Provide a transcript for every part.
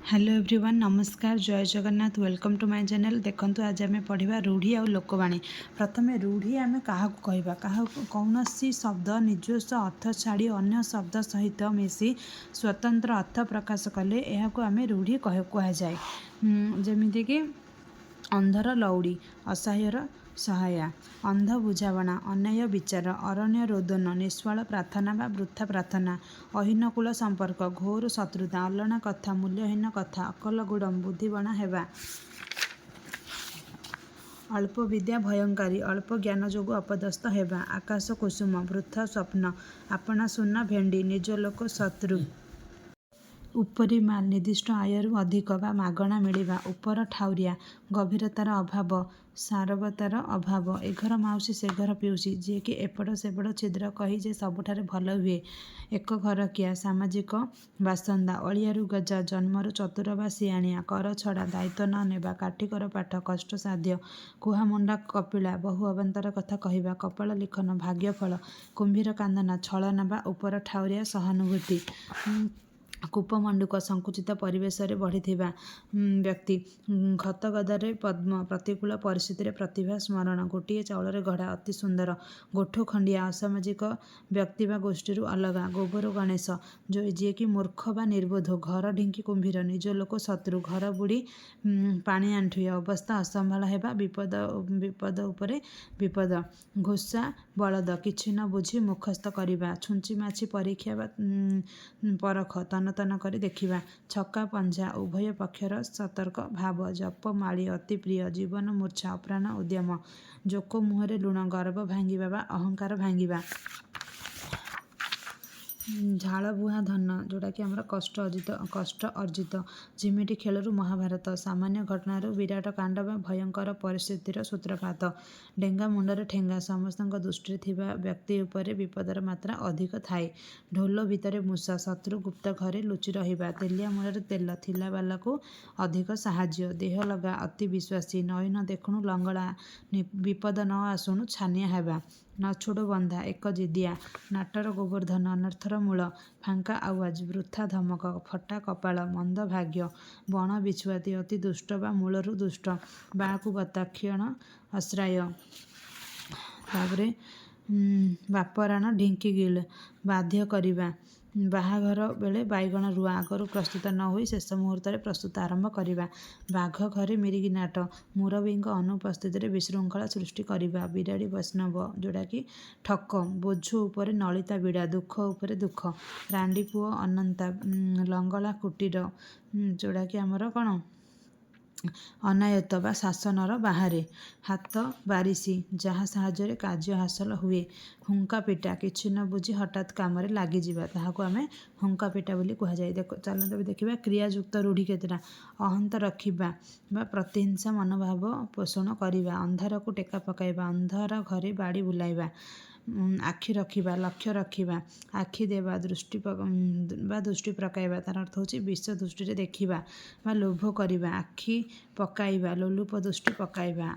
Hello everyone, नमस्कार, जय Jagannath, welcome to my channel. देखंतु आज आम पढ़ा रूढ़ी और लोकवाणी। प्रथम रूढ़ी आम क्या कहवा, कौन शब्द निजस्व अर्थ छाड़ी अन्य शब्द सहित मिसी स्वतंत्र अर्थ प्रकाश कले यह आम रूढ़ी कहुए। जमीक अंधर लौड़ी, असहायर सहाया, अंध बुझावणा, अन्याय विचार, अरण्य रोदन, निष्फल प्रार्थना बा वृथा प्रार्थना, अहीनकूल संपर्क, घोर शत्रुता, अलणा कथा, मूल्यहीन कथा, अकल गुड़म, बुद्धिबणा हेबा, अल्प विद्या भयंकारी, अल्प ज्ञान जोगु अपदस्थ हेबा, आकाश कुसुम, वृथा स्वप्न, आपणा सुना भेंडी, निज लोक शत्रु, उपरी माल, निर्दिष्ट आयु अधिक बा मागणा मिलिबा, उपर ठाउरिया, गभीरतार अभाव, सारवतार अभाव, ए घर माउसी से घर पिउसी, जी कि एपट सेपट छिद्र कही जे सबुठारे भल हुए, एक घरकिया, सामाजिक बासंदा, अलियारू गजा, जन्मरू चतुर बा सियाणिया, कर छड़ा, दायित्व न नेबा, काठिकर पाठ, कष्ट साध्य, कुहामुंडा कपिला, बहु अबांतर कथा कहिबा, कपाल लिखन, भाग्यफल, कुंभीर कांदना, छलना बा उपर ठाउरिया, सहानुभूति, कूपमंडूक, संकुचित परिवेश बढ़िथिबा व्यक्ति, घतगदारे पद्म, प्रतिकूल परिस्थिति प्रतिभा स्मरण, गोटे चाउल गढ़ा, अति सुंदर, गोठो खंडिया, असामाजिक व्यक्ति बा गोष्ठी अलगा, गोबर गणेश, जो जी कि मूर्ख बा निर्बोध, घर ढिंकी कुंभीर, निज लोक शत्रु, घर बुड़ी पानी आंठुए, अवस्था असंभाल हेबा, विपद विपद उपरे विपद, घोषा बलद, किछि न बुझी मुखस्थ करिबा, छुंची माछी परीक्षा बा परख, तन तन करी देखिबा, छक्का पंजा, उभय पक्षर सतर्क भाव, जप माली, अति प्रिय, जीवन मूर्छा, अप्राण उद्यम, जोक मुहरे लुण, गर्व भांगिबा बा अहंकार भांगिबा, झाड़ बुहा धन, जोटा कि आमर कष्ट अर्जित, झिमिटी खेलरू महाभारत, सामान्य घटनारू विराट कांड बा भयंकर परिस्थितिर सूत्रपात, डेंगा मुंडरे ठेंगा, समस्त दृष्टि थिबा व्यक्ति उपरे विपदर मात्रा अधिक थाए, ढोल भितरे मूषा, शत्रु गुप्त घरे लुचि रहिबा, तेलिया मूलरे तेल, थिला बाला को अधिक साहाଯ୍य, देह लगा, अति विश्वासी, नई न देखुणु लंगड़ा, विपद न आसुणु छानिया हेबा, नछोड़ बंधा, एक जिदिया, नाटर गोवर्धन, अनर्थर मूल, फांका आवाज, वृथा धमक, फटा कपाल, मंद भाग्य, बण बिछुआती, अति दुष्ट बा मूलरू दुष्ट, बाकु बता, क्षण आश्रय, तापरे बापराण ढिंकी गिल, बाध्य करिबा, बाहाघर बेले बैगण रुआ, आगरू प्रस्तुत न होई शेष मुहूर्त प्रस्तुत आरंभ करिबा, बाघ घरे मिरिगी नाट, मुरबी अनुपस्थित विशृंखला सृष्टि करिबा, बिराड़ी वैष्णव, जोड़ा कि ठक, बोझ उपरे नलिता बिड़ा, दुख उपरे दुख, रांडी पुओ अनंता, लंगला कुटीर, जोड़ा कि आमर कौन अनायत बा शासनर बाहरे, हाथ बारिशी, जहाँ साहाଯ୍य कार्य हासिल हुए, हुंका पिटा, किछि न बुझी हठात काम लगिजा, ताहाको आमे हुंका पिटा बोली कहुए। चलते देखा क्रियायुक्त रूढ़ी केतेटा, अहंत रखिबा बा प्रतिहिंसा मनोभाव पोषण करिबा, अंधार को टेका पकाइबा, अंधार घरे बाड़ी बुलाइबा, आखि रखिबा, लक्ष्य रखिबा, आखि देवा, दृष्टि बा दृष्टि पकाइबा, तार अर्थ होची विश्व दृष्टि देखिबा बा लोभ करिबा, आखि पकाइबा, लोलुप दृष्टि पकाइबा,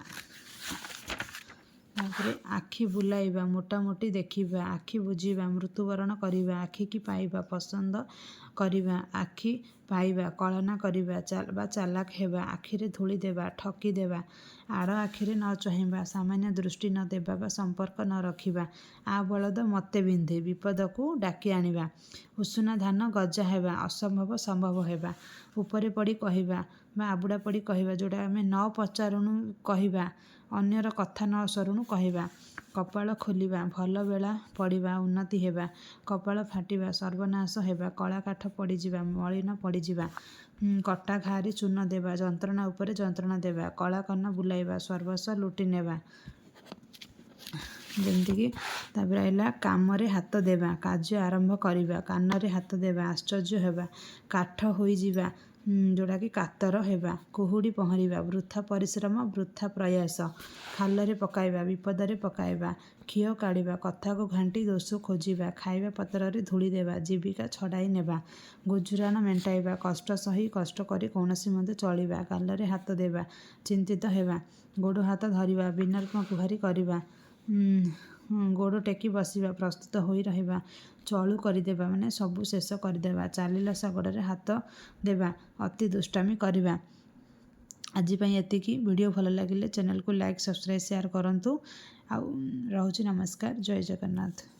तापरे आखि बुलाइबा, मोटामोटी देखिबा, आखि बुझिबा, मृत्युवरण करिबा, आखि की पाइबा, पसंद करिबा, आखि पाइबा, कलना करिबा बा चालाक हेबा, आखिरे धूଳି देबा, ठकी देबा, आड़ आखिरे न चाहिबा, सामान्य दृष्टि न देबा बा संपर्क न रखिबा, आ बलद मते बिंधे, विपद को डाकी आनिबा, उषुना धान गजा हेबा, असंभव संभव हेबा, उपरे पड़ी कहिबा बा आबुड़ा पड़ी कहिबा, जोड़ा आमे न पचारुणु कहिबा, अन्यर कथा न सरुणु कहिबा, कपाल खोलिबा, भल बेला पड़िबा, उन्नति हेबा, कपाल फाटिबा, सर्वनाश हेबा, कला काठ पड़िजिबा, मलिन पड़िजिबा, कटा घारी चून देबा, जंत्रणा उपरे जंत्रणा देबा, कला कन्न बुलाइबा, सर्वस्व लुटि नेबा, जमीक आइला कामरे हाथ देबा, कार्य आरंभ करिबा, कानरे हाथ देबा, आश्चर्य हेबा, काठ होइजिबा, जोड़ा कि कातर हेबा, कुहुड़ी पहरिबा, वृथा परिश्रम, वृथा प्रयास, खालरे पकाइबा, विपदरे पकाइबा, खियो काढ़िबा, कथा को घांटी दोष खोजिबा, खाइबा पत्ररे धूଳି देबा, जीविका छड़ाई नेबा, गुजुराण मेंटाइबा, कष्ट सही कष्ट करी कौनसी मते चलिबा, गालरे हाथ देबा, चिंतित हेबा, गोड़ हाथ धरिबा, विनम्र गुहारी करिबा, ଗୋଡ଼ ଟେକି ବସିବା, ପ୍ରସ୍ତୁତ ହୋଇ ରହିବା, ଚଳୁ କରିଦେବା ମାନେ ସବୁ ଶେଷ କରିଦେବା, ଚାଲିଲା ଶଗଡ଼ରେ ହାତ ଦେବା, ଅତି ଦୁଷ୍ଟାମି କରିବା। ଆଜି ପାଇଁ ଏତିକି। ଭିଡ଼ିଓ ଭଲ ଲାଗିଲେ ଚ୍ୟାନେଲକୁ ଲାଇକ୍, ସବସ୍କ୍ରାଇବ୍, ସେୟାର କରନ୍ତୁ। ଆଉ ରହୁଛି, ନମସ୍କାର, ଜୟ ଜଗନ୍ନାଥ।